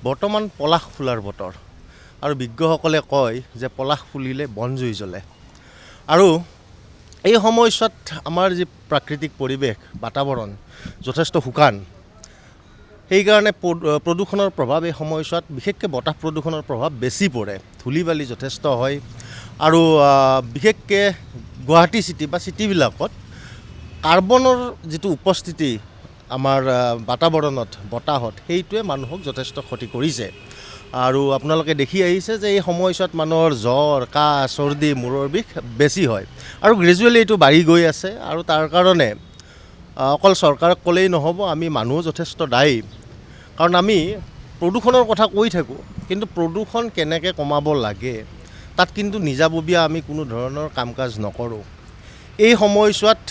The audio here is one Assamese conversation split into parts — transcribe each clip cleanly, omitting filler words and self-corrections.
বৰ্তমান পলাশ ফুলাৰ বতৰ আৰু বিজ্ঞসকলে কয় যে পলাশ ফুলিলে বনজুই জ্বলে আৰু এই সময়ছোৱাত আমাৰ যি প্ৰাকৃতিক পৰিৱেশ বাতাবৰণ যথেষ্ট শুকান সেইকাৰণে প্ৰদূষণৰ প্ৰভাৱ এই সময়ছোৱাত বিশেষকৈ বতাহ প্ৰদূষণৰ প্ৰভাৱ বেছি পৰে ধূলি বালি যথেষ্ট হয় আৰু বিশেষকৈ গুৱাহাটী চিটি বা চিটিবিলাকত কাৰ্বনৰ যিটো উপস্থিতি আমাৰ বাতাবৰণত বতাহত সেইটোৱে মানুহক যথেষ্ট ক্ষতি কৰিছে আৰু আপোনালোকে দেখি আহিছে যে এই সময়ছোৱাত মানুহৰ জ্বৰ কাহ চৰ্দি মূৰৰ বিষ বেছি হয় আৰু গ্ৰেজুৱেলি এইটো বাঢ়ি গৈ আছে আৰু তাৰ কাৰণে অকল চৰকাৰক ক'লেই নহ'ব আমি মানুহ যথেষ্ট দায়ী কাৰণ আমি প্ৰদূষণৰ কথা কৈ থাকোঁ কিন্তু প্ৰদূষণ কেনেকৈ কমাব লাগে তাত কিন্তু নিজাববীয়া আমি কোনো ধৰণৰ কাম কাজ নকৰোঁ এই সময়ছোৱাত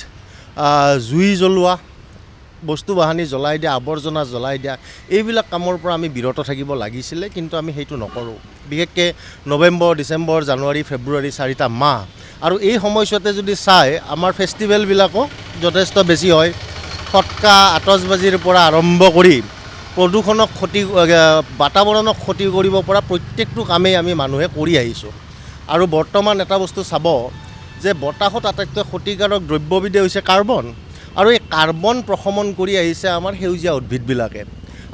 জুই জ্বলোৱা বস্তু বাহানি জ্বলাই দিয়া আৱৰ্জনা জ্বলাই দিয়া এইবিলাক কামৰ পৰা আমি বিৰত থাকিব লাগিছিলে কিন্তু আমি সেইটো নকৰোঁ বিশেষকৈ নৱেম্বৰ ডিচেম্বৰ জানুৱাৰী ফেব্ৰুৱাৰী 4টা মাহ আৰু এই সময়ছোৱাতে যদি চাই আমাৰ ফেষ্টিভেলবিলাকো যথেষ্ট বেছি হয় ফটকা আতচবাজীৰ পৰা আৰম্ভ কৰি প্ৰদূষণক ক্ষতি বাতাবৰণক ক্ষতি কৰিব পৰা প্ৰত্যেকটো কামেই আমি মানুহে কৰি আহিছোঁ আৰু বৰ্তমান এটা বস্তু চাব যে বতাহত আটাইতকৈ ক্ষতিকাৰক দ্ৰব্যবিধ হৈছে কাৰ্বন আৰু এই কাৰ্বন প্ৰশমন কৰি আহিছে আমাৰ সেউজীয়া উদ্ভিদবিলাকে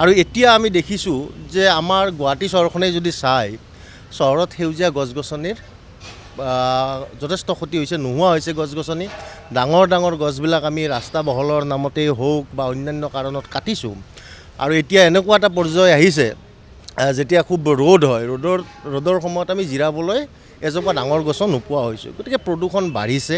আৰু এতিয়া আমি দেখিছোঁ যে আমাৰ গুৱাহাটী চহৰখনে যদি চাই চহৰত সেউজীয়া গছ গছনিৰ যথেষ্ট ক্ষতি হৈছে নোহোৱা হৈছে গছ গছনি ডাঙৰ ডাঙৰ গছবিলাক আমি ৰাস্তা বহলৰ নামতেই হওক বা অন্যান্য কাৰণত কাটিছোঁ আৰু এতিয়া এনেকুৱা এটা পৰ্যায় আহিছে যেতিয়া খুব ৰ'দ হয় ৰ'দৰ সময়ত আমি জিৰাবলৈ এজোপা ডাঙৰ গছো নোপোৱা হৈছোঁ গতিকে প্ৰদূষণ বাঢ়িছে